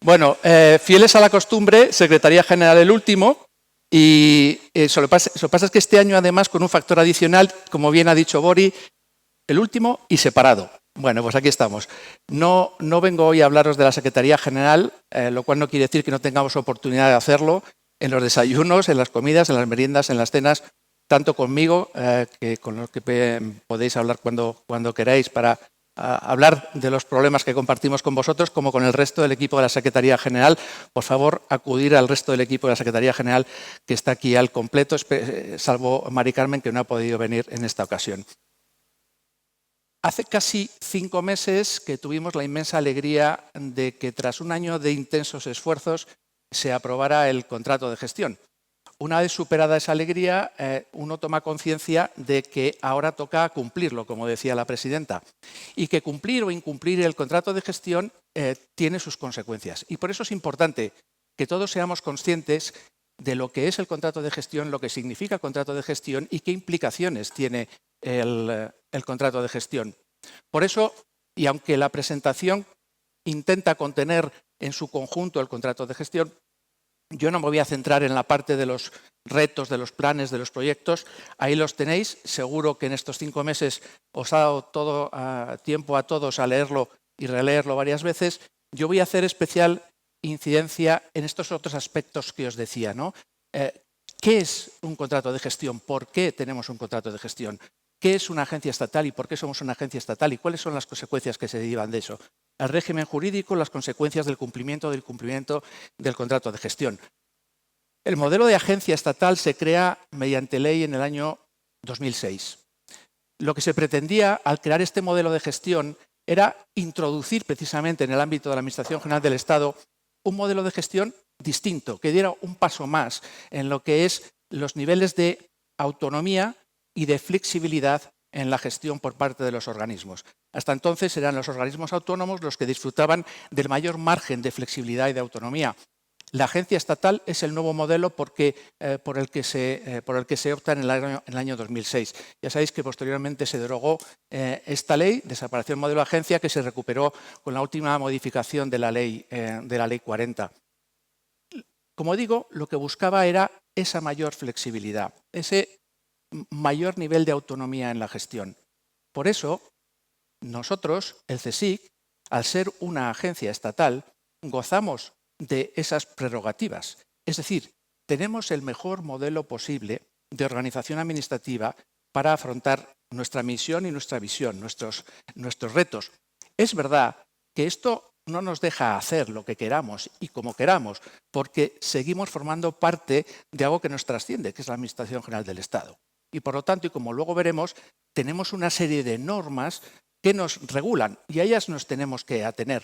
Bueno, fieles a la costumbre, Secretaría General el último, y lo que pasa es que este año, además, con un factor adicional, como bien ha dicho Bori, el último y separado. Bueno, pues aquí estamos. No vengo hoy a hablaros de la Secretaría General, lo cual no quiere decir que no tengamos oportunidad de hacerlo en los desayunos, en las comidas, en las meriendas, en las cenas, tanto conmigo, que con los que podéis hablar cuando queráis para hablar de los problemas que compartimos con vosotros, como con el resto del equipo de la Secretaría General. Por favor, acudir al resto del equipo de la Secretaría General que está aquí al completo, salvo Mari Carmen, que no ha podido venir en esta ocasión. Hace casi 5 meses que tuvimos la inmensa alegría de que tras un año de intensos esfuerzos se aprobara el contrato de gestión. Una vez superada esa alegría, uno toma conciencia de que ahora toca cumplirlo, como decía la presidenta, y que cumplir o incumplir el contrato de gestión tiene sus consecuencias. Y por eso es importante que todos seamos conscientes de lo que es el contrato de gestión, lo que significa el contrato de gestión y qué implicaciones tiene el contrato de gestión. Por eso, y aunque la presentación intenta contener en su conjunto el contrato de gestión, yo no me voy a centrar en la parte de los retos, de los planes, de los proyectos. Ahí los tenéis. Seguro que en estos 5 meses os ha dado todo tiempo a todos a leerlo y releerlo varias veces. Yo voy a hacer especial incidencia en estos otros aspectos que os decía, ¿no? ¿Qué es un contrato de gestión? ¿Por qué tenemos un contrato de gestión? ¿Qué es una agencia estatal y por qué somos una agencia estatal? ¿Y cuáles son las consecuencias que se derivan de eso? El régimen jurídico, las consecuencias del cumplimiento del contrato de gestión. El modelo de agencia estatal se crea mediante ley en el año 2006. Lo que se pretendía al crear este modelo de gestión era introducir precisamente en el ámbito de la Administración General del Estado un modelo de gestión distinto, que diera un paso más en lo que es los niveles de autonomía y de flexibilidad en la gestión por parte de los organismos. Hasta entonces eran los organismos autónomos los que disfrutaban del mayor margen de flexibilidad y de autonomía. La agencia estatal es el nuevo modelo por el que se opta en el año 2006. Ya sabéis que posteriormente se derogó esta ley, desapareció el modelo de agencia, que se recuperó con la última modificación de la ley 40. Como digo, lo que buscaba era esa mayor flexibilidad, ese mayor nivel de autonomía en la gestión. Por eso, nosotros, el CSIC, al ser una agencia estatal, gozamos de esas prerrogativas. Es decir, tenemos el mejor modelo posible de organización administrativa para afrontar nuestra misión y nuestra visión, nuestros retos. Es verdad que esto no nos deja hacer lo que queramos y como queramos, porque seguimos formando parte de algo que nos trasciende, que es la Administración General del Estado. Y por lo tanto, y como luego veremos, tenemos una serie de normas que nos regulan y a ellas nos tenemos que atener.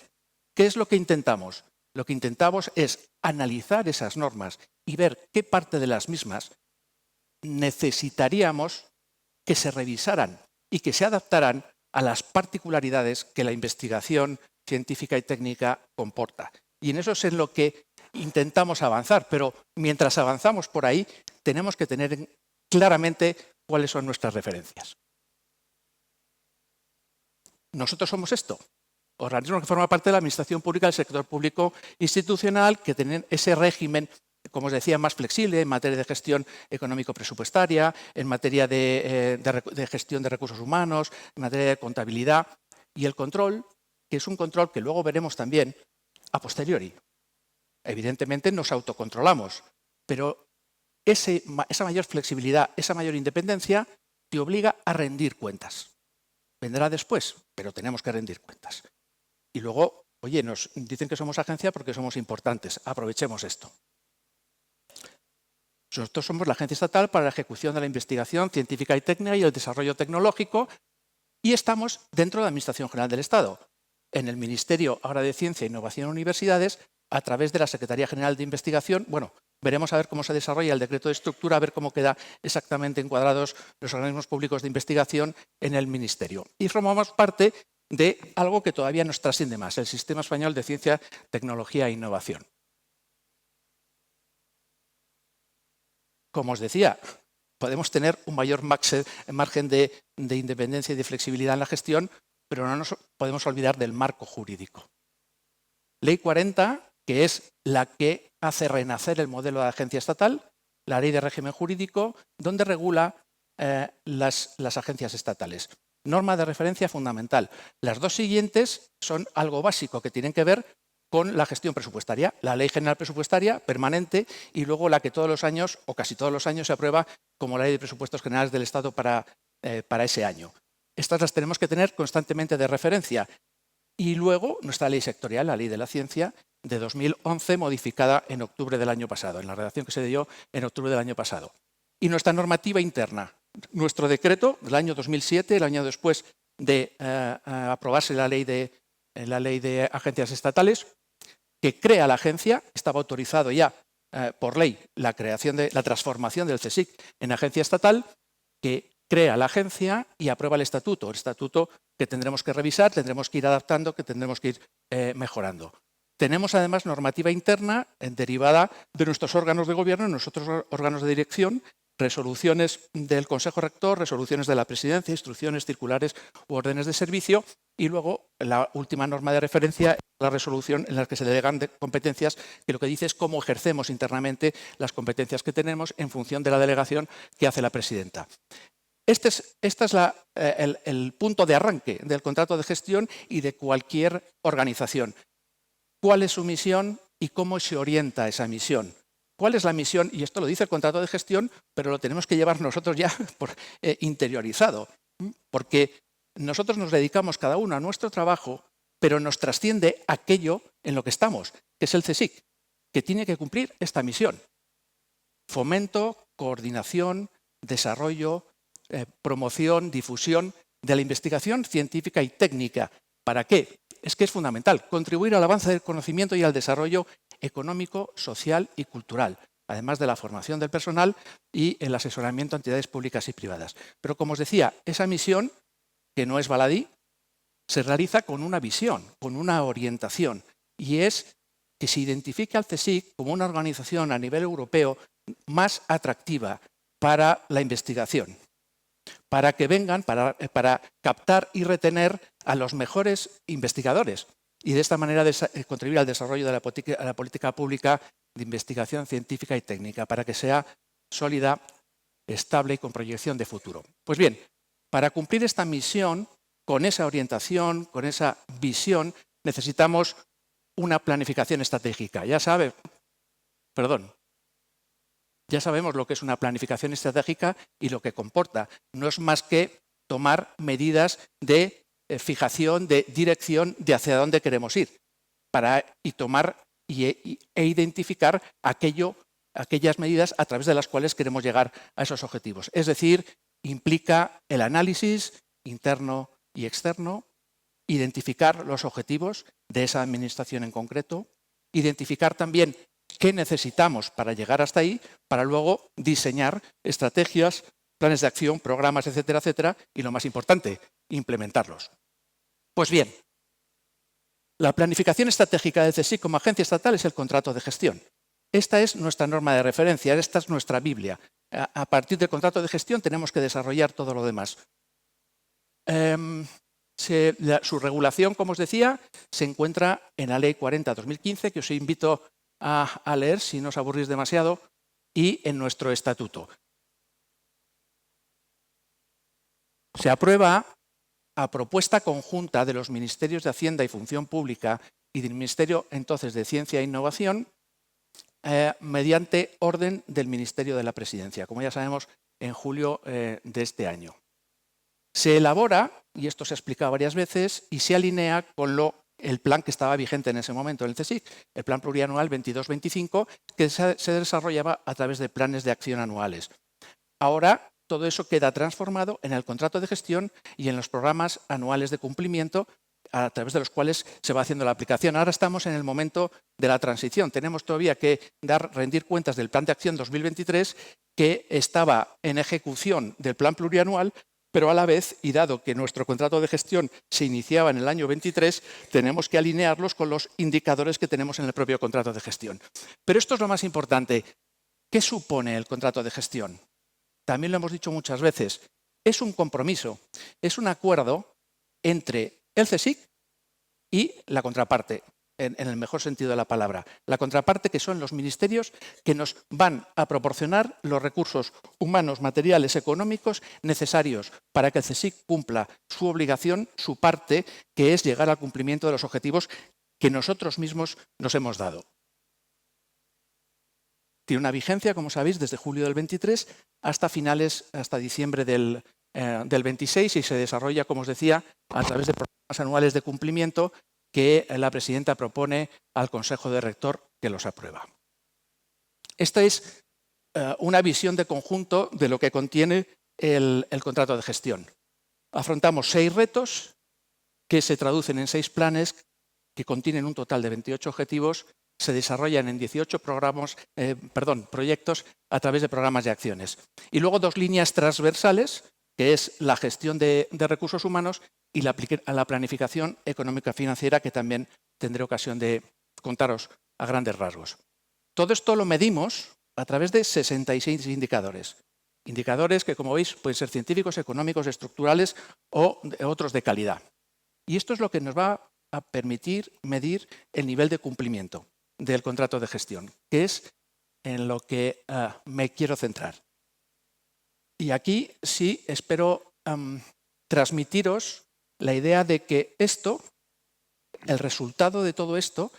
¿Qué es lo que intentamos? Lo que intentamos es analizar esas normas y ver qué parte de las mismas necesitaríamos que se revisaran y que se adaptaran a las particularidades que la investigación científica y técnica comporta. Y en eso es en lo que intentamos avanzar, pero mientras avanzamos por ahí tenemos que tener claramente cuáles son nuestras referencias. Nosotros somos esto, organismos que forman parte de la administración pública del sector público institucional, que tienen ese régimen, como os decía, más flexible en materia de gestión económico-presupuestaria, en materia de gestión de recursos humanos, en materia de contabilidad y el control, que es un control que luego veremos también a posteriori. Evidentemente nos autocontrolamos, pero esa mayor flexibilidad, esa mayor independencia te obliga a rendir cuentas. Vendrá después, pero tenemos que rendir cuentas. Y luego, oye, nos dicen que somos agencia porque somos importantes. Aprovechemos esto. Nosotros somos la agencia estatal para la ejecución de la investigación científica y técnica y el desarrollo tecnológico y estamos dentro de la Administración General del Estado, en el Ministerio ahora de Ciencia, Innovación y Universidades, a través de la Secretaría General de Investigación. Bueno, veremos a ver cómo se desarrolla el decreto de estructura, a ver cómo queda exactamente encuadrados los organismos públicos de investigación en el Ministerio. Y formamos parte de algo que todavía nos trasciende más, el Sistema Español de Ciencia, Tecnología e Innovación. Como os decía, podemos tener un mayor margen de independencia y de flexibilidad en la gestión, pero no nos podemos olvidar del marco jurídico. Ley 40 que es la que hace renacer el modelo de agencia estatal, la Ley de Régimen Jurídico, donde regula las agencias estatales. Norma de referencia fundamental. Las dos siguientes son algo básico que tienen que ver con la gestión presupuestaria, la Ley General Presupuestaria permanente y luego la que todos los años o casi todos los años se aprueba como la Ley de Presupuestos Generales del Estado para ese año. Estas las tenemos que tener constantemente de referencia. Y luego nuestra ley sectorial, la Ley de la Ciencia, de 2011, modificada en octubre del año pasado, en la redacción que se dio en octubre del año pasado. Y nuestra normativa interna, nuestro decreto del año 2007, el año después de aprobarse la ley de agencias estatales, que crea la agencia, estaba autorizado ya por ley la transformación del CSIC en agencia estatal, que crea la agencia y aprueba el estatuto que tendremos que revisar, tendremos que ir adaptando, que tendremos que ir mejorando. Tenemos además normativa interna derivada de nuestros órganos de gobierno, nuestros órganos de dirección, resoluciones del Consejo Rector, resoluciones de la Presidencia, instrucciones, circulares u órdenes de servicio y luego la última norma de referencia, la resolución en la que se delegan competencias que lo que dice es cómo ejercemos internamente las competencias que tenemos en función de la delegación que hace la Presidenta. Este es el punto de arranque del contrato de gestión y de cualquier organización. ¿Cuál es su misión y cómo se orienta esa misión? ¿Cuál es la misión? Y esto lo dice el contrato de gestión, pero lo tenemos que llevar nosotros ya interiorizado, porque nosotros nos dedicamos cada uno a nuestro trabajo, pero nos trasciende aquello en lo que estamos, que es el CSIC, que tiene que cumplir esta misión. Fomento, coordinación, desarrollo, promoción, difusión de la investigación científica y técnica. ¿Para qué? Es que es fundamental contribuir al avance del conocimiento y al desarrollo económico, social y cultural, además de la formación del personal y el asesoramiento a entidades públicas y privadas. Pero como os decía, esa misión, que no es baladí, se realiza con una visión, con una orientación, y es que se identifique al CSIC como una organización a nivel europeo más atractiva para la investigación, para que vengan, para captar y retener a los mejores investigadores y de esta manera contribuir al desarrollo de la política pública de investigación científica y técnica, para que sea sólida, estable y con proyección de futuro. Pues bien, para cumplir esta misión, con esa orientación, con esa visión, necesitamos una planificación estratégica. Ya sabemos lo que es una planificación estratégica y lo que comporta. No es más que tomar medidas de fijación, de dirección de hacia dónde queremos ir e identificar aquellas medidas a través de las cuales queremos llegar a esos objetivos. Es decir, implica el análisis interno y externo, identificar los objetivos de esa administración en concreto, identificar también qué necesitamos para llegar hasta ahí, para luego diseñar estrategias, planes de acción, programas, etcétera, etcétera, y lo más importante, implementarlos. Pues bien, la planificación estratégica del CSIC como agencia estatal es el contrato de gestión. Esta es nuestra norma de referencia, esta es nuestra Biblia. A partir del contrato de gestión tenemos que desarrollar todo lo demás. Su regulación, como os decía, se encuentra en la Ley 40/2015, que os invito a leer si no os aburrís demasiado, y en nuestro estatuto. Se aprueba a propuesta conjunta de los Ministerios de Hacienda y Función Pública y del Ministerio entonces de Ciencia e Innovación mediante orden del Ministerio de la Presidencia, como ya sabemos, en julio de este año. Se elabora, y esto se ha explicado varias veces, y se alinea con el plan que estaba vigente en ese momento en el CSIC, el Plan Plurianual 22-25, que se desarrollaba a través de planes de acción anuales. Ahora todo eso queda transformado en el contrato de gestión y en los programas anuales de cumplimiento a través de los cuales se va haciendo la aplicación. Ahora estamos en el momento de la transición. Tenemos todavía que rendir cuentas del Plan de Acción 2023 que estaba en ejecución del Plan Plurianual, pero a la vez, y dado que nuestro contrato de gestión se iniciaba en el año 23, tenemos que alinearlos con los indicadores que tenemos en el propio contrato de gestión. Pero esto es lo más importante. ¿Qué supone el contrato de gestión? También lo hemos dicho muchas veces. Es un compromiso, es un acuerdo entre el CSIC y la contraparte, en el mejor sentido de la palabra. La contraparte, que son los ministerios que nos van a proporcionar los recursos humanos, materiales, económicos necesarios para que el CSIC cumpla su obligación, su parte, que es llegar al cumplimiento de los objetivos que nosotros mismos nos hemos dado. Tiene una vigencia, como sabéis, desde julio del 23 hasta diciembre del 26 y se desarrolla, como os decía, a través de programas anuales de cumplimiento que la presidenta propone al Consejo de Rector que los aprueba. Esta es una visión de conjunto de lo que contiene el contrato de gestión. Afrontamos 6 retos que se traducen en 6 planes que contienen un total de 28 objetivos, se desarrollan en 18 proyectos a través de programas de acciones. Y luego 2 líneas transversales, que es la gestión de recursos humanos y la planificación económica financiera, que también tendré ocasión de contaros a grandes rasgos. Todo esto lo medimos a través de 66 indicadores. Indicadores que, como veis, pueden ser científicos, económicos, estructurales o otros de calidad. Y esto es lo que nos va a permitir medir el nivel de cumplimiento del contrato de gestión, que es en lo que me quiero centrar. Y aquí sí espero transmitiros la idea de que el resultado de todo esto,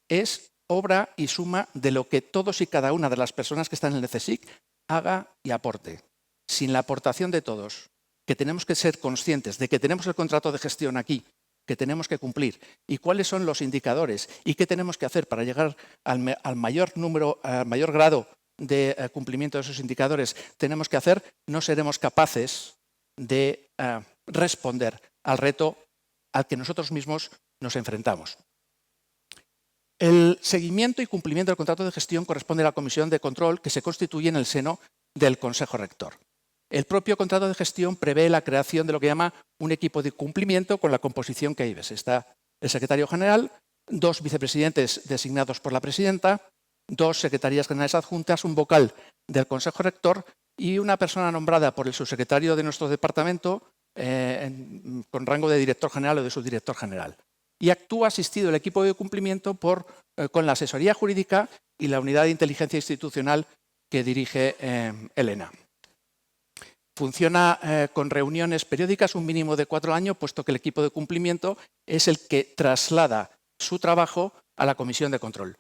es obra y suma de lo que todos y cada una de las personas que están en el CSIC haga y aporte. Sin la aportación de todos, que tenemos que ser conscientes de que tenemos el contrato de gestión aquí, que tenemos que cumplir, y cuáles son los indicadores y qué tenemos que hacer para llegar al mayor grado de cumplimiento de esos indicadores tenemos que hacer, no seremos capaces de responder al reto al que nosotros mismos nos enfrentamos. El seguimiento y cumplimiento del contrato de gestión corresponde a la comisión de control que se constituye en el seno del Consejo Rector. El propio contrato de gestión prevé la creación de lo que llama un equipo de cumplimiento con la composición que ahí ves. Está el secretario general, 2 vicepresidentes designados por la presidenta, 2 secretarías generales adjuntas, un vocal del Consejo Rector y una persona nombrada por el subsecretario de nuestro departamento con rango de director general o de subdirector general. Y actúa asistido el equipo de cumplimiento con la asesoría jurídica y la unidad de inteligencia institucional que dirige Elena. Funciona con reuniones periódicas, un mínimo de 4 al año, puesto que el equipo de cumplimiento es el que traslada su trabajo a la comisión de control.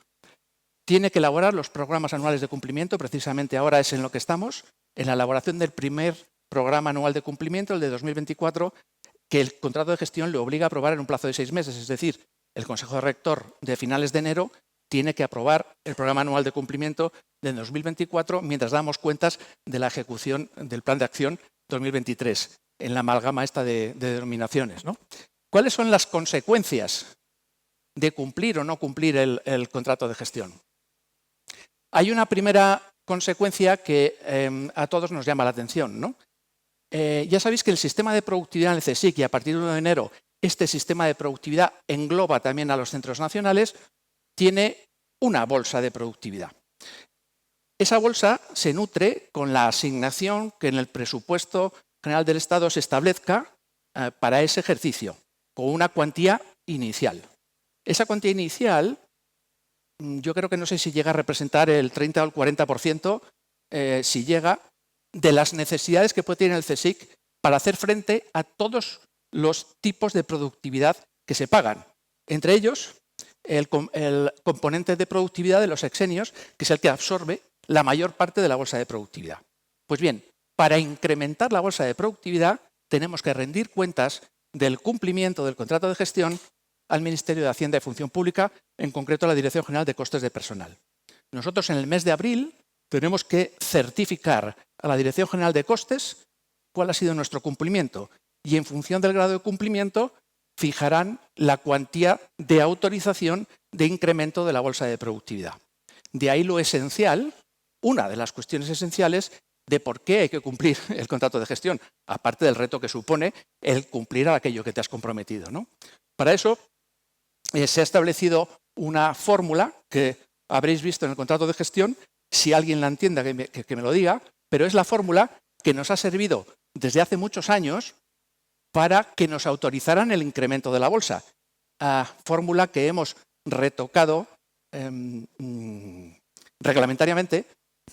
Tiene que elaborar los programas anuales de cumplimiento, precisamente ahora es en lo que estamos, en la elaboración del primer programa anual de cumplimiento, el de 2024, que el contrato de gestión le obliga a aprobar en un plazo de 6 meses. Es decir, el Consejo de Rector de finales de enero tiene que aprobar el programa anual de cumplimiento de 2024 mientras damos cuentas de la ejecución del plan de acción 2023, en la amalgama esta de denominaciones, ¿no? ¿Cuáles son las consecuencias de cumplir o no cumplir el contrato de gestión? Hay una primera consecuencia que a todos nos llama la atención, ¿no? Ya sabéis que el sistema de productividad en el CSIC, y a partir del 1 de enero este sistema de productividad engloba también a los centros nacionales, tiene una bolsa de productividad. Esa bolsa se nutre con la asignación que en el presupuesto general del Estado se establezca para ese ejercicio, con una cuantía inicial. Esa cuantía inicial, yo creo que no sé si llega a representar el 30 o el 40%, si llega, de las necesidades que puede tener el CSIC para hacer frente a todos los tipos de productividad que se pagan. Entre ellos, el componente de productividad de los sexenios, que es el que absorbe la mayor parte de la bolsa de productividad. Pues bien, para incrementar la bolsa de productividad tenemos que rendir cuentas del cumplimiento del contrato de gestión al Ministerio de Hacienda y Función Pública, en concreto a la Dirección General de Costes de Personal. Nosotros en el mes de abril tenemos que certificar a la Dirección General de Costes cuál ha sido nuestro cumplimiento y en función del grado de cumplimiento fijarán la cuantía de autorización de incremento de la bolsa de productividad. De ahí lo esencial, una de las cuestiones esenciales de por qué hay que cumplir el contrato de gestión, aparte del reto que supone el cumplir a aquello que te has comprometido, ¿no? Para eso se ha establecido una fórmula que habréis visto en el contrato de gestión, si alguien la entienda que me lo diga, pero es la fórmula que nos ha servido desde hace muchos años para que nos autorizaran el incremento de la bolsa. Fórmula que hemos retocado reglamentariamente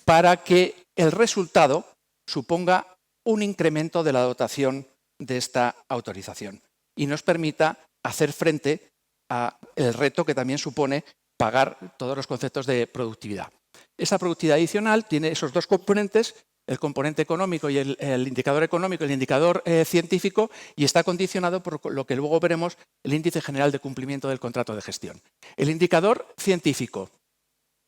para que el resultado suponga un incremento de la dotación de esta autorización y nos permita hacer frente al reto que también supone pagar todos los conceptos de productividad. Esa productividad adicional tiene esos dos componentes, el componente económico y el indicador económico, el indicador científico, y está condicionado por lo que luego veremos, el índice general de cumplimiento del contrato de gestión. El indicador científico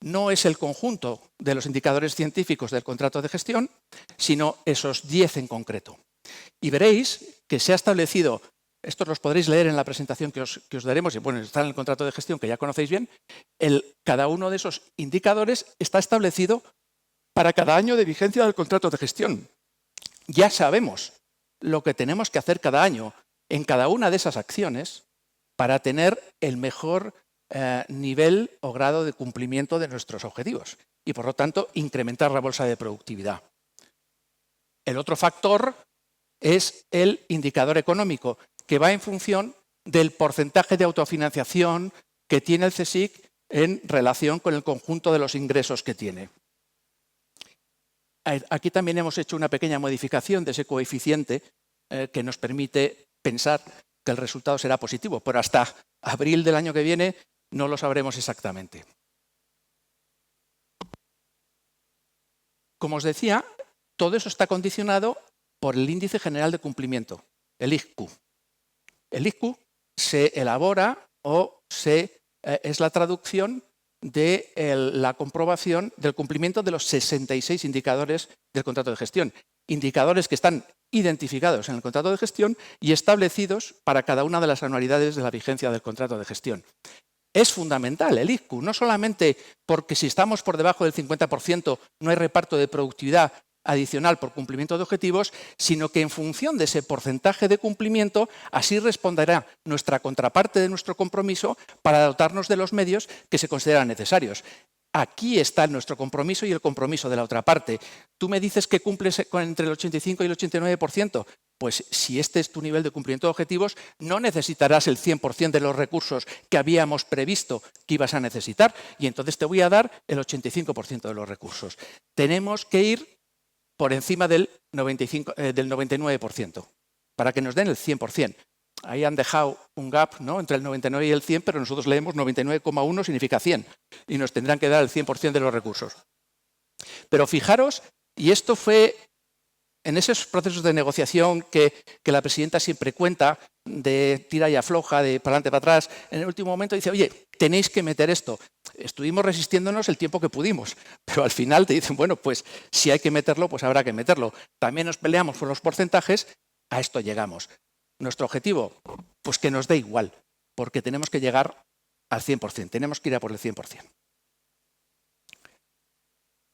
no es el conjunto de los indicadores científicos del contrato de gestión, sino esos 10 en concreto. Y veréis que se ha establecido, estos los podréis leer en la presentación que os daremos, y bueno, está en el contrato de gestión que ya conocéis bien, cada uno de esos indicadores está establecido para cada año de vigencia del contrato de gestión. Ya sabemos lo que tenemos que hacer cada año en cada una de esas acciones para tener el mejor nivel o grado de cumplimiento de nuestros objetivos y, por lo tanto, incrementar la bolsa de productividad. El otro factor es el indicador económico, que va en función del porcentaje de autofinanciación que tiene el CSIC en relación con el conjunto de los ingresos que tiene. Aquí también hemos hecho una pequeña modificación de ese coeficiente que nos permite pensar que el resultado será positivo, pero hasta abril del año que viene no lo sabremos exactamente. Como os decía, todo eso está condicionado por el índice general de cumplimiento, el IGCU. El IGCU se elabora o es la traducción de la comprobación del cumplimiento de los 66 indicadores del contrato de gestión. Indicadores que están identificados en el contrato de gestión y establecidos para cada una de las anualidades de la vigencia del contrato de gestión. Es fundamental el IGCU, no solamente porque si estamos por debajo del 50% no hay reparto de productividad adicional por cumplimiento de objetivos, sino que en función de ese porcentaje de cumplimiento, así responderá nuestra contraparte de nuestro compromiso para dotarnos de los medios que se consideran necesarios. Aquí está nuestro compromiso y el compromiso de la otra parte. Tú me dices que cumples entre el 85 y el 89%. Pues si este es tu nivel de cumplimiento de objetivos, no necesitarás el 100% de los recursos que habíamos previsto que ibas a necesitar y entonces te voy a dar el 85% de los recursos. Tenemos que ir por encima del 99% para que nos den el 100%. Ahí han dejado un gap, ¿no?, entre el 99 y el 100, pero nosotros leemos 99,1 significa 100 y nos tendrán que dar el 100% de los recursos. Pero fijaros, y esto fue en esos procesos de negociación que la presidenta siempre cuenta, de tira y afloja, de para adelante, para atrás, en el último momento dice, oye, tenéis que meter esto. Estuvimos resistiéndonos el tiempo que pudimos, pero al final te dicen, bueno, pues si hay que meterlo, pues habrá que meterlo. También nos peleamos por los porcentajes, a esto llegamos. Nuestro objetivo, pues que nos dé igual, porque tenemos que llegar al 100%, tenemos que ir a por el 100%.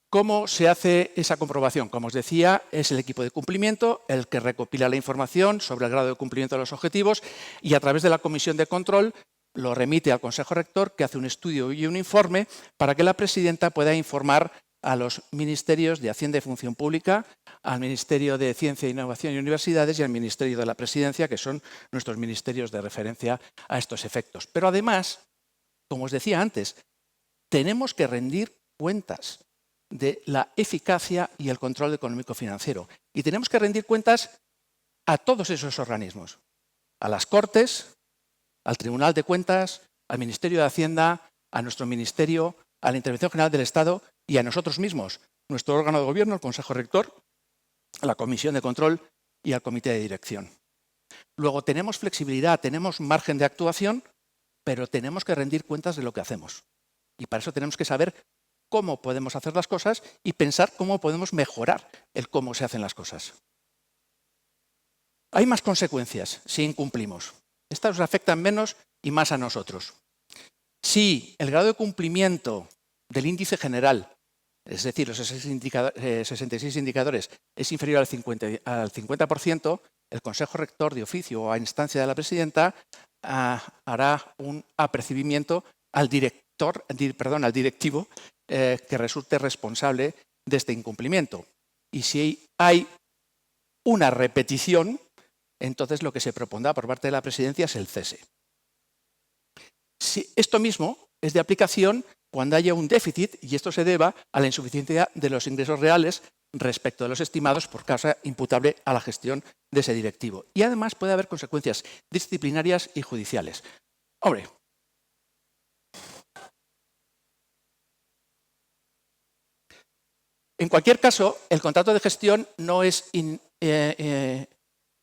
¿Cómo se hace esa comprobación? Como os decía, es el equipo de cumplimiento el que recopila la información sobre el grado de cumplimiento de los objetivos y a través de la comisión de control lo remite al Consejo Rector, que hace un estudio y un informe para que la presidenta pueda informar a los ministerios de Hacienda y Función Pública, al Ministerio de Ciencia, Innovación y Universidades y al Ministerio de la Presidencia, que son nuestros ministerios de referencia a estos efectos. Pero además, como os decía antes, tenemos que rendir cuentas de la eficacia y el control económico-financiero. Y tenemos que rendir cuentas a todos esos organismos, a las Cortes, al Tribunal de Cuentas, al Ministerio de Hacienda, a nuestro Ministerio, a la Intervención General del Estado y a nosotros mismos, nuestro órgano de gobierno, el Consejo Rector, a la Comisión de Control y al Comité de Dirección. Luego tenemos flexibilidad, tenemos margen de actuación, pero tenemos que rendir cuentas de lo que hacemos. Y para eso tenemos que saber cómo podemos hacer las cosas y pensar cómo podemos mejorar el cómo se hacen las cosas. Hay más consecuencias si incumplimos. Estas nos afectan menos y más a nosotros. Si el grado de cumplimiento del índice general, es decir, los 66 indicadores, es inferior al 50%, el Consejo Rector de oficio o a instancia de la presidenta hará un apercibimiento al directivo que resulte responsable de este incumplimiento. Y si hay una repetición, entonces lo que se propondrá por parte de la presidencia es el cese. Esto mismo es de aplicación cuando haya un déficit y esto se deba a la insuficiencia de los ingresos reales respecto de los estimados por causa imputable a la gestión de ese directivo. Y además puede haber consecuencias disciplinarias y judiciales. Hombre, en cualquier caso, el contrato de gestión no es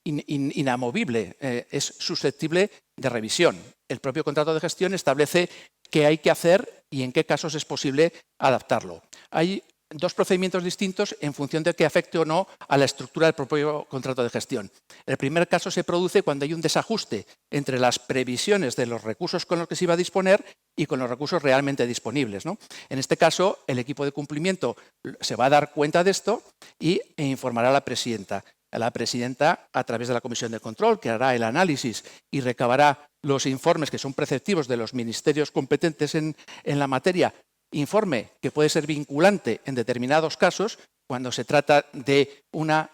inamovible, es susceptible de revisión. El propio contrato de gestión establece qué hay que hacer y en qué casos es posible adaptarlo. Hay dos procedimientos distintos en función de que afecte o no a la estructura del propio contrato de gestión. El primer caso se produce cuando hay un desajuste entre las previsiones de los recursos con los que se iba a disponer y con los recursos realmente disponibles, ¿no? En este caso, el equipo de cumplimiento se va a dar cuenta de esto e informará a la presidenta. La presidenta, a través de la comisión de control, que hará el análisis y recabará los informes que son preceptivos de los ministerios competentes en la materia, informe que puede ser vinculante en determinados casos, cuando se trata de una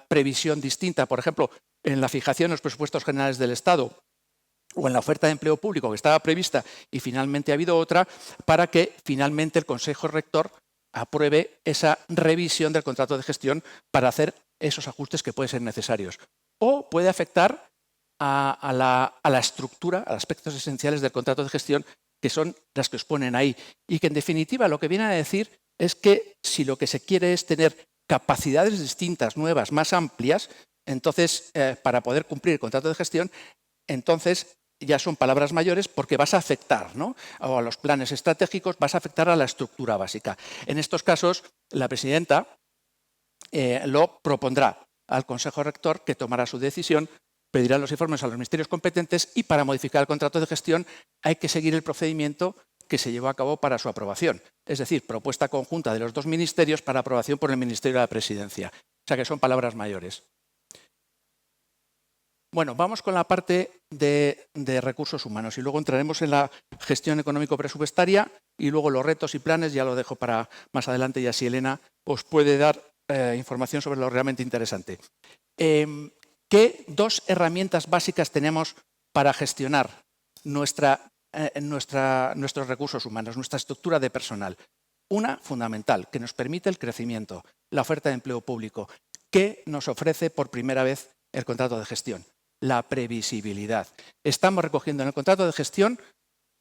previsión distinta, por ejemplo, en la fijación de los presupuestos generales del Estado o en la oferta de empleo público que estaba prevista y finalmente ha habido otra, para que finalmente el Consejo Rector apruebe esa revisión del contrato de gestión para hacer esos ajustes que pueden ser necesarios. O puede afectar a la estructura, a aspectos esenciales del contrato de gestión, que son las que os ponen ahí. Y que en definitiva lo que viene a decir es que si lo que se quiere es tener capacidades distintas, nuevas, más amplias, entonces para poder cumplir el contrato de gestión, entonces ya son palabras mayores porque vas a afectar, ¿no?, o a los planes estratégicos, vas a afectar a la estructura básica. En estos casos, la presidenta lo propondrá al Consejo Rector, que tomará su decisión, pedirá los informes a los ministerios competentes y para modificar el contrato de gestión hay que seguir el procedimiento que se llevó a cabo para su aprobación. Es decir, propuesta conjunta de los dos ministerios para aprobación por el Ministerio de la Presidencia. O sea que son palabras mayores. Bueno, vamos con la parte de recursos humanos y luego entraremos en la gestión económico-presupuestaria y luego los retos y planes, ya lo dejo para más adelante y así Elena os puede dar información sobre lo realmente interesante. ¿Qué dos herramientas básicas tenemos para gestionar nuestros recursos humanos, nuestra estructura de personal? Una fundamental, que nos permite el crecimiento, la oferta de empleo público, que nos ofrece por primera vez el contrato de gestión. La previsibilidad. Estamos recogiendo en el contrato de gestión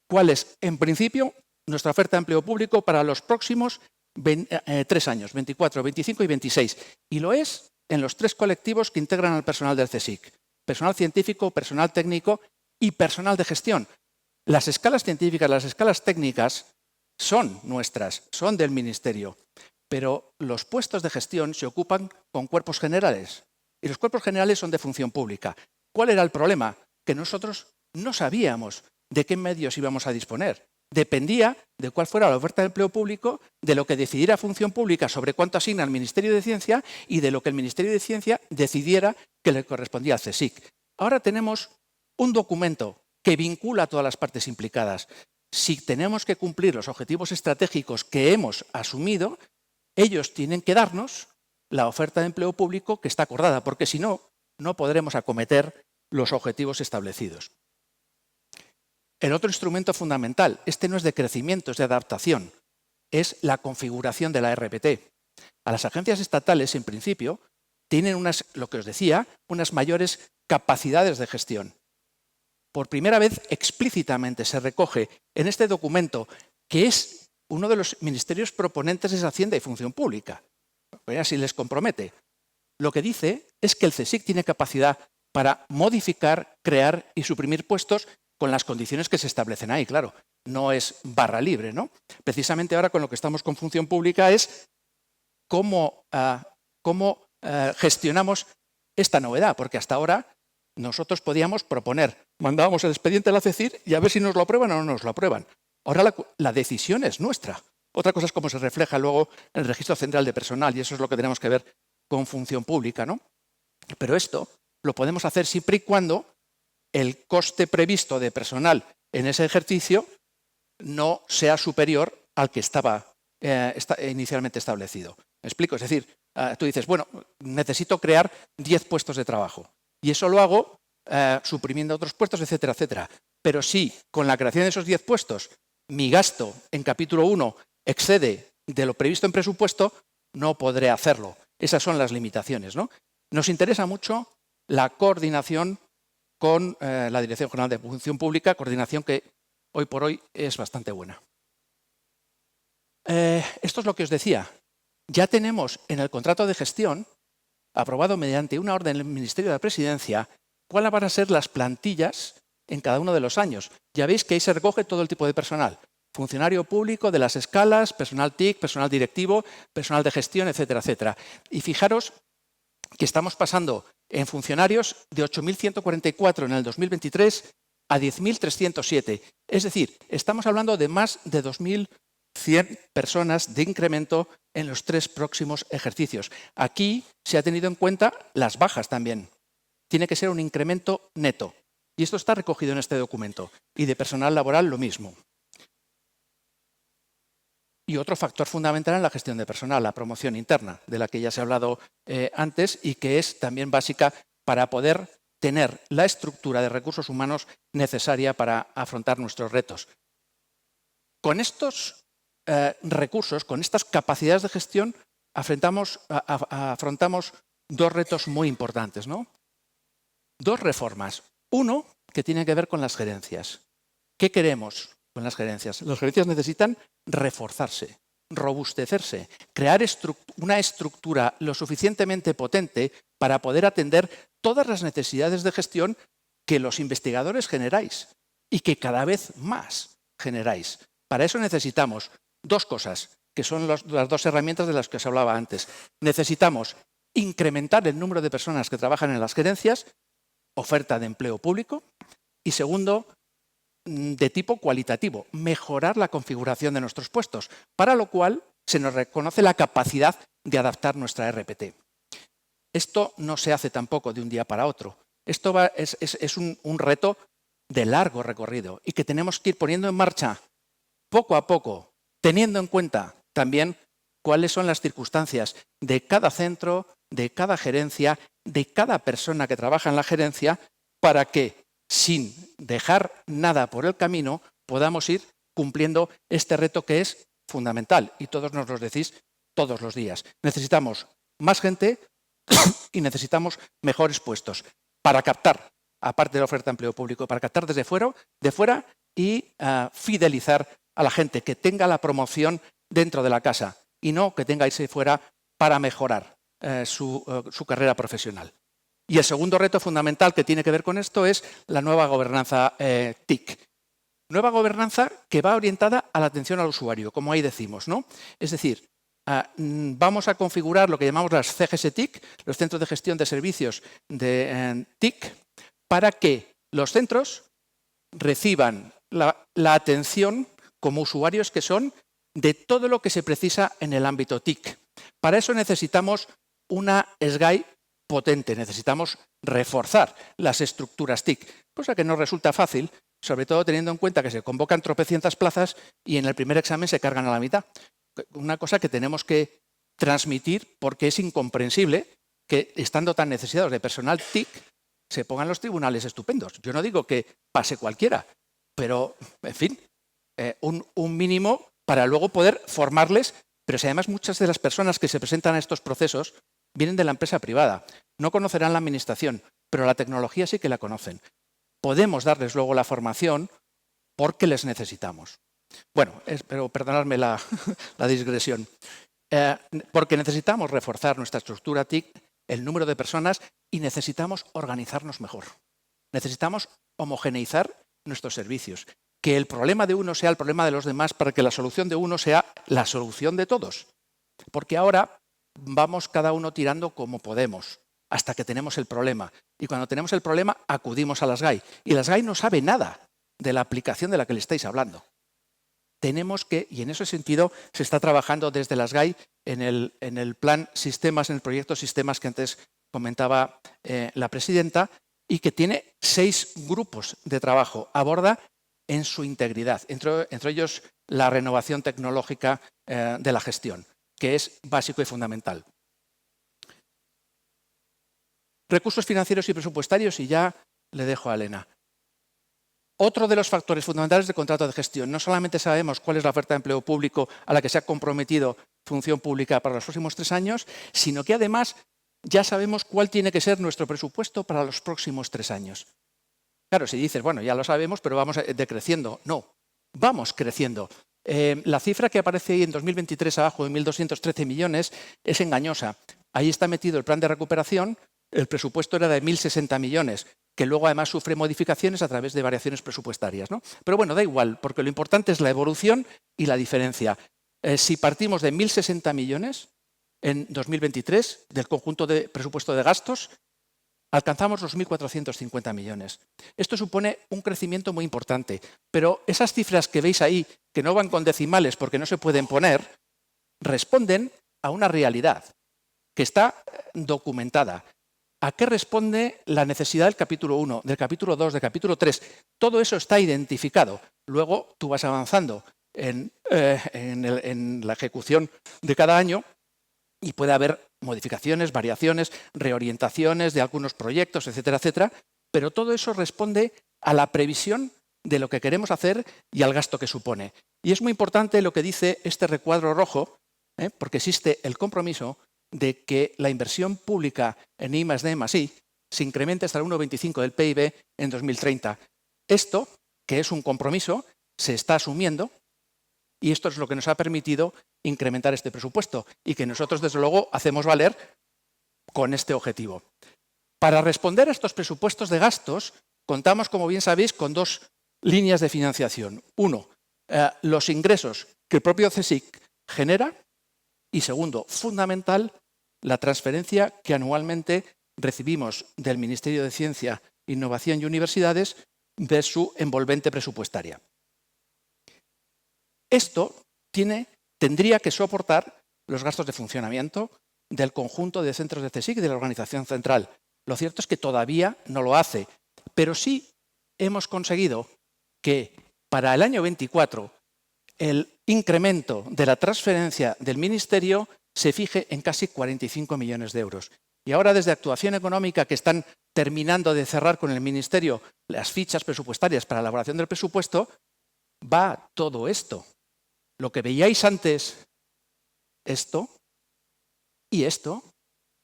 cuál es, en principio, nuestra oferta de empleo público para los próximos 3 años, 24, 25 y 26. Y lo es en los 3 colectivos que integran al personal del CSIC. Personal científico, personal técnico y personal de gestión. Las escalas científicas, las escalas técnicas son nuestras, son del Ministerio. Pero los puestos de gestión se ocupan con cuerpos generales. Y los cuerpos generales son de función pública. ¿Cuál era el problema? Que nosotros no sabíamos de qué medios íbamos a disponer. Dependía de cuál fuera la oferta de empleo público, de lo que decidiera Función Pública sobre cuánto asigna el Ministerio de Ciencia y de lo que el Ministerio de Ciencia decidiera que le correspondía al CSIC. Ahora tenemos un documento que vincula a todas las partes implicadas. Si tenemos que cumplir los objetivos estratégicos que hemos asumido, ellos tienen que darnos la oferta de empleo público que está acordada, porque si no, no podremos acometer los objetivos establecidos. El otro instrumento fundamental, este no es de crecimiento, es de adaptación, es la configuración de la RPT. A las agencias estatales, en principio, tienen lo que os decía, unas mayores capacidades de gestión. Por primera vez, explícitamente se recoge en este documento, que es uno de los ministerios proponentes es Hacienda y Función Pública, si les compromete. Lo que dice es que el CSIC tiene capacidad para modificar, crear y suprimir puestos con las condiciones que se establecen ahí, claro. No es barra libre, ¿no? Precisamente ahora con lo que estamos con Función Pública es cómo gestionamos esta novedad, porque hasta ahora nosotros podíamos proponer, mandábamos el expediente a la CECIR y a ver si nos lo aprueban o no nos lo aprueban. Ahora la decisión es nuestra. Otra cosa es cómo se refleja luego en el Registro Central de Personal y eso es lo que tenemos que ver con Función Pública, ¿no? Pero esto lo podemos hacer siempre y cuando el coste previsto de personal en ese ejercicio no sea superior al que estaba inicialmente establecido. ¿Me explico? Es decir, tú dices, bueno, necesito crear 10 puestos de trabajo y eso lo hago suprimiendo otros puestos, etcétera, etcétera. Pero si con la creación de esos 10 puestos mi gasto en capítulo 1 excede de lo previsto en presupuesto, no podré hacerlo. Esas son las limitaciones, ¿no? Nos interesa mucho la coordinación con la Dirección General de Función Pública, coordinación que hoy por hoy es bastante buena. Esto es lo que os decía. Ya tenemos en el contrato de gestión, aprobado mediante una orden del Ministerio de la Presidencia, cuáles van a ser las plantillas en cada uno de los años. Ya veis que ahí se recoge todo el tipo de personal. Funcionario público de las escalas, personal TIC, personal directivo, personal de gestión, etcétera, etcétera. Y fijaros que estamos pasando en funcionarios de 8.144 en el 2023 a 10.307. Es decir, estamos hablando de más de 2.100 personas de incremento en los 3 próximos ejercicios. Aquí se ha tenido en cuenta las bajas también. Tiene que ser un incremento neto. Y esto está recogido en este documento. Y de personal laboral lo mismo. Y otro factor fundamental en la gestión de personal, la promoción interna, de la que ya se ha hablado antes y que es también básica para poder tener la estructura de recursos humanos necesaria para afrontar nuestros retos. Con estos recursos, con estas capacidades de gestión, afrontamos 2 retos muy importantes, ¿no? 2 reformas. Uno, que tiene que ver con las gerencias. ¿Qué queremos con las gerencias? Las gerencias necesitan reforzarse, robustecerse, crear una estructura lo suficientemente potente para poder atender todas las necesidades de gestión que los investigadores generáis y que cada vez más generáis. Para eso necesitamos 2 cosas, que son las 2 herramientas de las que os hablaba antes. Necesitamos incrementar el número de personas que trabajan en las gerencias, oferta de empleo público, y segundo, de tipo cualitativo, mejorar la configuración de nuestros puestos, para lo cual se nos reconoce la capacidad de adaptar nuestra RPT. Esto no se hace tampoco de un día para otro. Esto es un reto de largo recorrido y que tenemos que ir poniendo en marcha poco a poco, teniendo en cuenta también cuáles son las circunstancias de cada centro, de cada gerencia, de cada persona que trabaja en la gerencia, para que, sin dejar nada por el camino, podamos ir cumpliendo este reto que es fundamental. Y todos nos lo decís todos los días. Necesitamos más gente y necesitamos mejores puestos para captar, aparte de la oferta de empleo público, para captar desde fuera y fidelizar a la gente, que tenga la promoción dentro de la casa y no que tenga que irse fuera para mejorar su carrera profesional. Y el segundo reto fundamental que tiene que ver con esto es la nueva gobernanza TIC. Nueva gobernanza que va orientada a la atención al usuario, como ahí decimos, ¿no? Es decir, vamos a configurar lo que llamamos las CGS-TIC, los Centros de Gestión de Servicios de TIC, para que los centros reciban la atención como usuarios que son de todo lo que se precisa en el ámbito TIC. Para eso necesitamos una SGAI potente, necesitamos reforzar las estructuras TIC, cosa que no resulta fácil, sobre todo teniendo en cuenta que se convocan tropecientas plazas y en el primer examen se cargan a la mitad. Una cosa que tenemos que transmitir porque es incomprensible que, estando tan necesitados de personal TIC, se pongan los tribunales estupendos. Yo no digo que pase cualquiera, pero, en fin, un mínimo para luego poder formarles. Pero si además muchas de las personas que se presentan a estos procesos vienen de la empresa privada, no conocerán la administración, pero la tecnología sí que la conocen. Podemos darles luego la formación porque les necesitamos. Bueno, pero perdonadme la digresión. Porque necesitamos reforzar nuestra estructura TIC, el número de personas, y necesitamos organizarnos mejor. Necesitamos homogeneizar nuestros servicios. Que el problema de uno sea el problema de los demás para que la solución de uno sea la solución de todos. Porque ahora vamos cada uno tirando como podemos hasta que tenemos el problema. Y cuando tenemos el problema acudimos a la SGAI. Y la SGAI no sabe nada de la aplicación de la que le estáis hablando. Tenemos que, y en ese sentido se está trabajando desde la SGAI en el plan Sistemas, en el proyecto Sistemas que antes comentaba la presidenta, y que tiene 6 grupos de trabajo. Aborda en su integridad, entre ellos la renovación tecnológica de la gestión, que es básico y fundamental. Recursos financieros y presupuestarios, y ya le dejo a Elena. Otro de los factores fundamentales del contrato de gestión. No solamente sabemos cuál es la oferta de empleo público a la que se ha comprometido Función Pública para los próximos 3 años, sino que además ya sabemos cuál tiene que ser nuestro presupuesto para los próximos 3 años. Claro, si dices, bueno, ya lo sabemos, pero vamos decreciendo. No, vamos creciendo. La cifra que aparece ahí en 2023 abajo de 1.213 millones es engañosa. Ahí está metido el plan de recuperación, el presupuesto era de 1.060 millones, que luego además sufre modificaciones a través de variaciones presupuestarias, ¿no? Pero bueno, da igual, porque lo importante es la evolución y la diferencia. Si partimos de 1.060 millones en 2023 del conjunto de presupuesto de gastos, alcanzamos los 1.450 millones. Esto supone un crecimiento muy importante, pero esas cifras que veis ahí, que no van con decimales porque no se pueden poner, responden a una realidad que está documentada. ¿A qué responde la necesidad del capítulo 1, del capítulo 2, del capítulo 3? Todo eso está identificado. Luego tú vas avanzando en la ejecución de cada año y puede haber modificaciones, variaciones, reorientaciones de algunos proyectos, etcétera, etcétera, pero todo eso responde a la previsión de lo que queremos hacer y al gasto que supone. Y es muy importante lo que dice este recuadro rojo, porque existe el compromiso de que la inversión pública en I+D+I se incremente hasta el 1,25 del PIB en 2030. Esto, que es un compromiso, se está asumiendo y esto es lo que nos ha permitido incrementar este presupuesto y que nosotros, desde luego, hacemos valer con este objetivo. Para responder a estos presupuestos de gastos, contamos, como bien sabéis, con 2 líneas de financiación. Uno, los ingresos que el propio CSIC genera y, segundo, fundamental, la transferencia que anualmente recibimos del Ministerio de Ciencia, Innovación y Universidades de su envolvente presupuestaria. Esto tendría que soportar los gastos de funcionamiento del conjunto de centros de CSIC y de la organización central. Lo cierto es que todavía no lo hace, pero sí hemos conseguido que para el año 24 el incremento de la transferencia del Ministerio se fije en casi 45 millones de euros. Y ahora, desde Actuación Económica, que están terminando de cerrar con el Ministerio las fichas presupuestarias para la elaboración del presupuesto, va todo esto. Lo que veíais antes, esto y esto,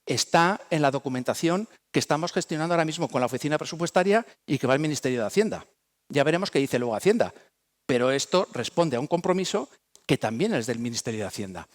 está en la documentación que estamos gestionando ahora mismo con la Oficina Presupuestaria y que va al Ministerio de Hacienda. Ya veremos qué dice luego Hacienda, pero esto responde a un compromiso que también es del Ministerio de Hacienda.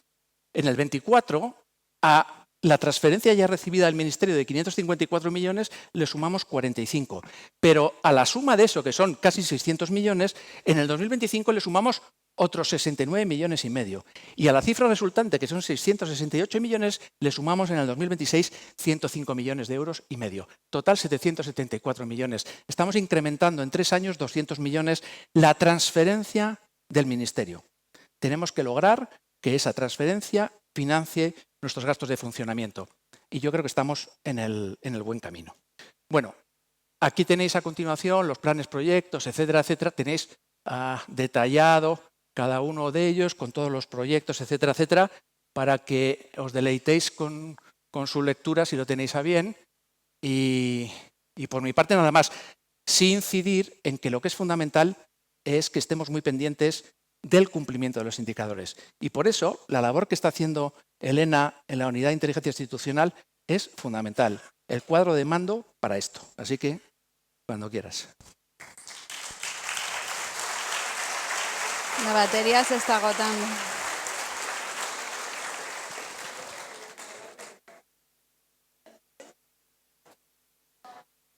En el 24, a la transferencia ya recibida del Ministerio de 554 millones le sumamos 45. Pero a la suma de eso, que son casi 600 millones, en el 2025 le sumamos otros 69 millones y medio. Y a la cifra resultante, que son 668 millones, le sumamos en el 2026 105 millones de euros y medio. Total 774 millones. Estamos incrementando en 3 años 200 millones la transferencia del Ministerio. Tenemos que lograr que esa transferencia financie nuestros gastos de funcionamiento. Y yo creo que estamos en el buen camino. Bueno, aquí tenéis a continuación los planes, proyectos, etcétera, etcétera. Tenéis detallado cada uno de ellos con todos los proyectos, etcétera, etcétera, para que os deleitéis con su lectura si lo tenéis a bien. Y por mi parte nada más, sí incidir en que lo que es fundamental es que estemos muy pendientes del cumplimiento de los indicadores. Y por eso la labor que está haciendo Elena en la Unidad de Inteligencia Institucional es fundamental. El cuadro de mando para esto. Así que, cuando quieras. La batería se está agotando.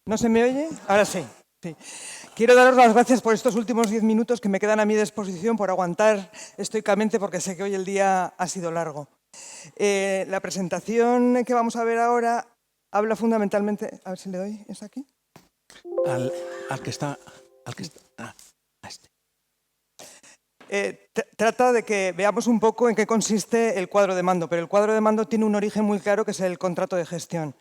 ¿No se me oye? Ahora sí. Sí. Quiero daros las gracias por estos últimos 10 minutos que me quedan a mi disposición, por aguantar estoicamente, porque sé que hoy el día ha sido largo. La presentación que vamos a ver ahora habla fundamentalmente... A ver si le doy, ¿es aquí? Al que está... a este. Trata de que veamos un poco en qué consiste el cuadro de mando, pero el cuadro de mando tiene un origen muy claro, que es el contrato de gestión.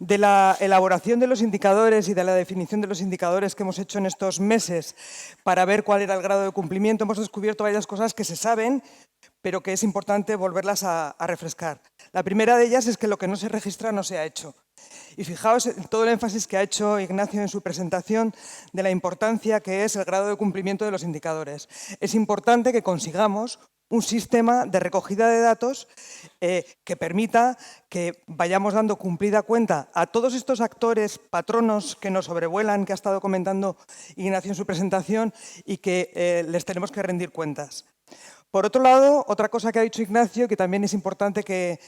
De la elaboración de los indicadores y de la definición de los indicadores que hemos hecho en estos meses para ver cuál era el grado de cumplimiento, hemos descubierto varias cosas que se saben, pero que es importante volverlas a refrescar. La primera de ellas es que lo que no se registra no se ha hecho. Y fijaos en todo el énfasis que ha hecho Ignacio en su presentación de la importancia que es el grado de cumplimiento de los indicadores. Es importante que consigamos un sistema de recogida de datos que permita que vayamos dando cumplida cuenta a todos estos actores, patronos que nos sobrevuelan, que ha estado comentando Ignacio en su presentación y que les tenemos que rendir cuentas. Por otro lado, otra cosa que ha dicho Ignacio, que también es importante que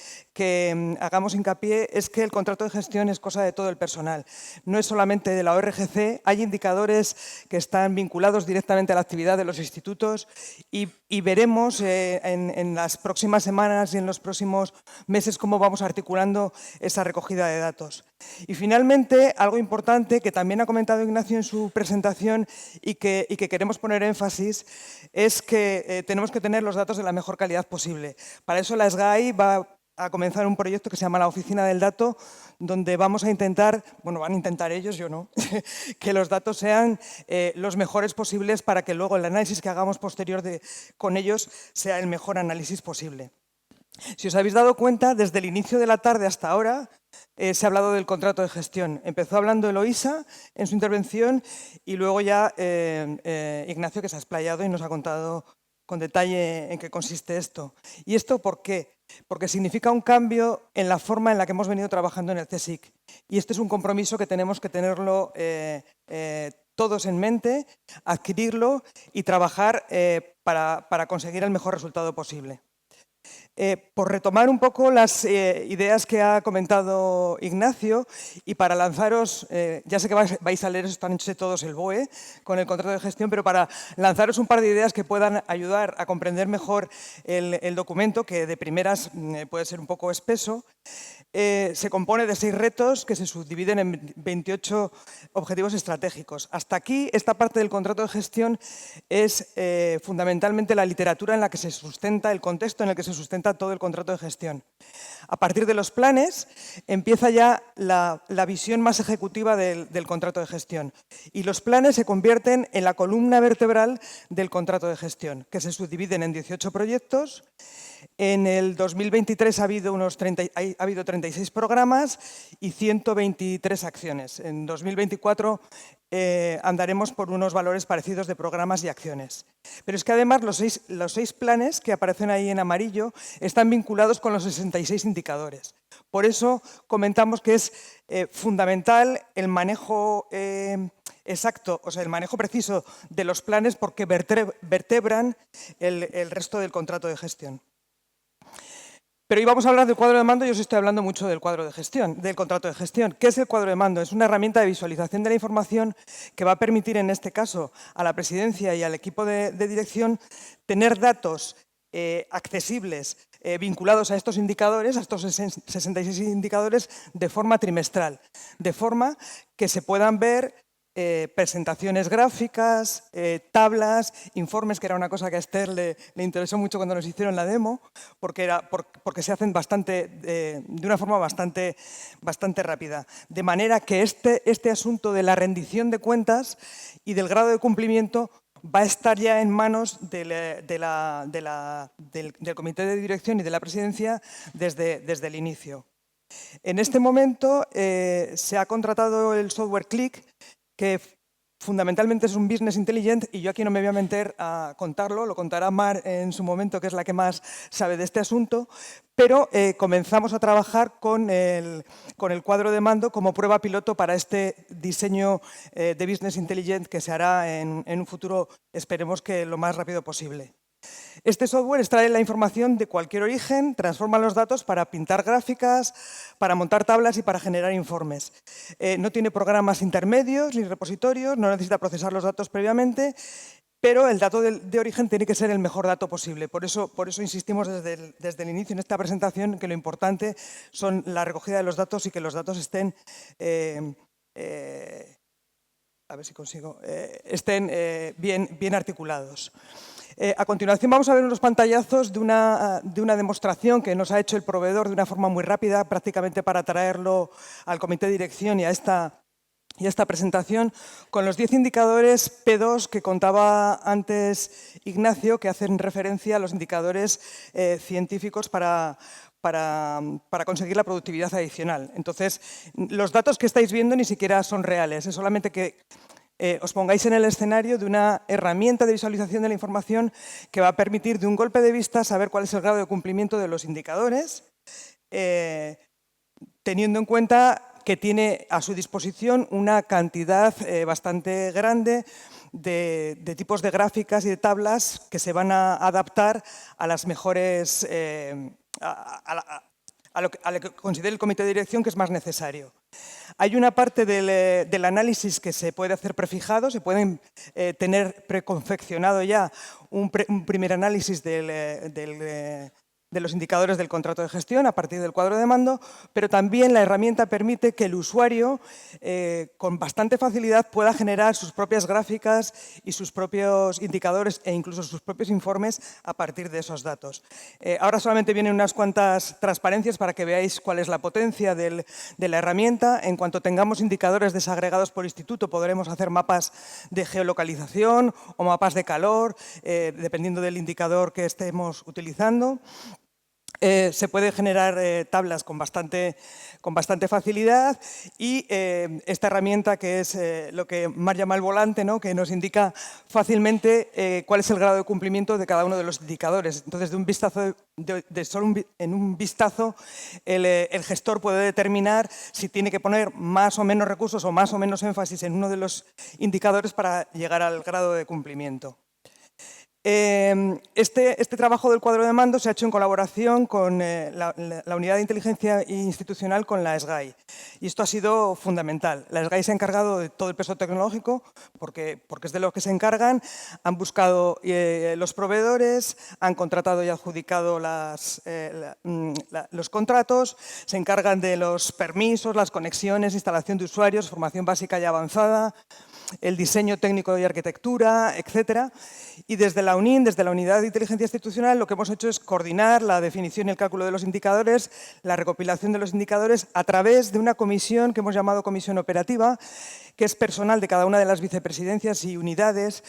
hagamos hincapié, es que el contrato de gestión es cosa de todo el personal. No es solamente de la ORGC, hay indicadores que están vinculados directamente a la actividad de los institutos y veremos en las próximas semanas y en los próximos meses cómo vamos articulando esa recogida de datos. Y finalmente, algo importante que también ha comentado Ignacio en su presentación y que queremos poner énfasis es que tenemos que tener los datos de la mejor calidad posible. Para eso la SGAI va a comenzar un proyecto que se llama la Oficina del Dato, donde vamos a intentar, bueno, van a intentar ellos, yo no, que los datos sean los mejores posibles para que luego el análisis que hagamos posterior con ellos sea el mejor análisis posible. Si os habéis dado cuenta, desde el inicio de la tarde hasta ahora se ha hablado del contrato de gestión. Empezó hablando Eloísa en su intervención y luego ya Ignacio, que se ha explayado y nos ha contado con detalle en qué consiste esto. ¿Y esto por qué? Porque significa un cambio en la forma en la que hemos venido trabajando en el CSIC. Y este es un compromiso que tenemos que tenerlo todos en mente, adquirirlo y trabajar para conseguir el mejor resultado posible. Por retomar un poco las ideas que ha comentado Ignacio y para lanzaros, ya sé que vais a leer esta noche todos el BOE con el contrato de gestión, pero para lanzaros un par de ideas que puedan ayudar a comprender mejor el documento, que de primeras puede ser un poco espeso. Se compone de 6 retos que se subdividen en 28 objetivos estratégicos. Hasta aquí, esta parte del contrato de gestión es fundamentalmente la literatura en la que se sustenta, el contexto en el que se sustenta todo el contrato de gestión. A partir de los planes empieza ya la visión más ejecutiva del contrato de gestión y los planes se convierten en la columna vertebral del contrato de gestión, que se subdividen en 18 proyectos. En el 2023 ha habido 36 programas y 123 acciones. En 2024 andaremos por unos valores parecidos de programas y acciones. Pero es que además los seis planes que aparecen ahí en amarillo están vinculados con los 66 indicadores. Por eso comentamos que es fundamental el manejo exacto, o sea, el manejo preciso de los planes porque vertebran el resto del contrato de gestión. Pero hoy vamos a hablar del cuadro de mando y os estoy hablando mucho del cuadro de gestión, del contrato de gestión. ¿Qué es el cuadro de mando? Es una herramienta de visualización de la información que va a permitir, en este caso, a la presidencia y al equipo de dirección tener datos accesibles vinculados a estos indicadores, a estos 66 indicadores, de forma trimestral, de forma que se puedan ver presentaciones gráficas, tablas, informes, que era una cosa que a Esther le interesó mucho cuando nos hicieron la demo, porque se hacen de una forma bastante rápida. De manera que este asunto de la rendición de cuentas y del grado de cumplimiento va a estar ya en manos del comité de dirección y de la presidencia desde el inicio. En este momento se ha contratado el software Click, que fundamentalmente es un business intelligent y yo aquí no me voy a meter a contarlo, lo contará Mar en su momento, que es la que más sabe de este asunto, pero comenzamos a trabajar con el cuadro de mando como prueba piloto para este diseño de business intelligent que se hará en un futuro, esperemos que lo más rápido posible. Este software extrae la información de cualquier origen, transforma los datos para pintar gráficas, para montar tablas y para generar informes. No tiene programas intermedios ni repositorios, no necesita procesar los datos previamente, pero el dato de origen tiene que ser el mejor dato posible. Por eso insistimos desde el inicio en esta presentación que lo importante son la recogida de los datos y que los datos estén a ver si consigo, estén bien articulados. A continuación vamos a ver unos pantallazos de una demostración que nos ha hecho el proveedor de una forma muy rápida, prácticamente para traerlo al comité de dirección y a esta y esta presentación con los 10 indicadores P2 que contaba antes Ignacio, que hacen referencia a los indicadores científicos para conseguir la productividad adicional. Entonces, los datos que estáis viendo ni siquiera son reales, es solamente que os pongáis en el escenario de una herramienta de visualización de la información que va a permitir de un golpe de vista saber cuál es el grado de cumplimiento de los indicadores, teniendo en cuenta que tiene a su disposición una cantidad bastante grande de tipos de gráficas y de tablas que se van a adaptar a las mejores, a lo que considere el comité de dirección que es más necesario. Hay una parte del análisis que se puede hacer prefijado, se pueden tener preconfeccionado ya un primer análisis de los indicadores del contrato de gestión a partir del cuadro de mando, pero también la herramienta permite que el usuario con bastante facilidad pueda generar sus propias gráficas y sus propios indicadores e incluso sus propios informes a partir de esos datos. Ahora solamente vienen unas cuantas transparencias para que veáis cuál es la potencia de la herramienta. En cuanto tengamos indicadores desagregados por instituto, podremos hacer mapas de geolocalización o mapas de calor, dependiendo del indicador que estemos utilizando. Se puede generar tablas con bastante facilidad y esta herramienta que es lo que Mar llama el volante, ¿no? Que nos indica fácilmente cuál es el grado de cumplimiento de cada uno de los indicadores. Entonces, de un vistazo, en un vistazo, el gestor puede determinar si tiene que poner más o menos recursos o más o menos énfasis en uno de los indicadores para llegar al grado de cumplimiento. Este trabajo del cuadro de mando se ha hecho en colaboración con la Unidad de Inteligencia Institucional con la SGAI. Y esto ha sido fundamental. La SGAI se ha encargado de todo el peso tecnológico, porque es de lo que se encargan. Han buscado los proveedores, han contratado y adjudicado los contratos, se encargan de los permisos, las conexiones, instalación de usuarios, formación básica y avanzada, el diseño técnico y arquitectura, etcétera. Y desde la UNIN, desde la Unidad de Inteligencia Institucional, lo que hemos hecho es coordinar la definición y el cálculo de los indicadores, la recopilación de los indicadores a través de una comisión que hemos llamado Comisión Operativa, que es personal de cada una de las vicepresidencias y unidades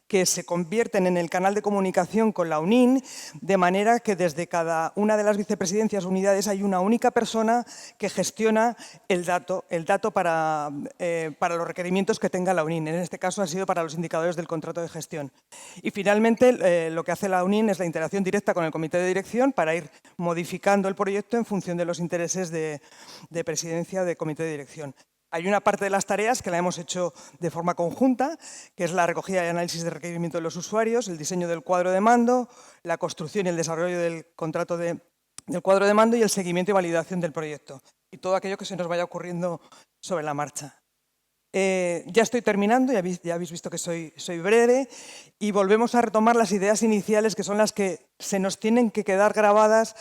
que se convierten en el canal de comunicación con la UNIN, de manera que desde cada una de las vicepresidencias o unidades hay una única persona que gestiona el dato para los requerimientos que tenga la UNIN. En este caso ha sido para los indicadores del contrato de gestión. Y finalmente lo que hace la UNIN es la interacción directa con el comité de dirección para ir modificando el proyecto en función de los intereses de presidencia de comité de dirección. Hay una parte de las tareas que la hemos hecho de forma conjunta, que es la recogida y análisis de requerimiento de los usuarios, el diseño del cuadro de mando, la construcción y el desarrollo del contrato del cuadro de mando y el seguimiento y validación del proyecto. Y todo aquello que se nos vaya ocurriendo sobre la marcha. Ya estoy terminando, ya habéis visto que soy breve, y volvemos a retomar las ideas iniciales que son las que se nos tienen que quedar grabadas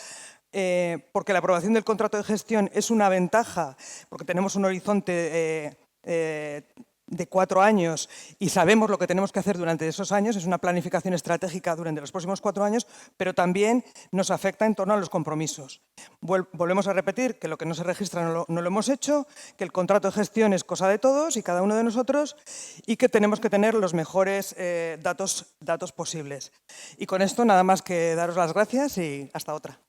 porque la aprobación del contrato de gestión es una ventaja, porque tenemos un horizonte de 4 años y sabemos lo que tenemos que hacer durante esos años, es una planificación estratégica durante los próximos 4 años, pero también nos afecta en torno a los compromisos. Volvemos a repetir que lo que no se registra no lo hemos hecho, que el contrato de gestión es cosa de todos y cada uno de nosotros y que tenemos que tener los mejores datos posibles. Y con esto nada más que daros las gracias y hasta otra.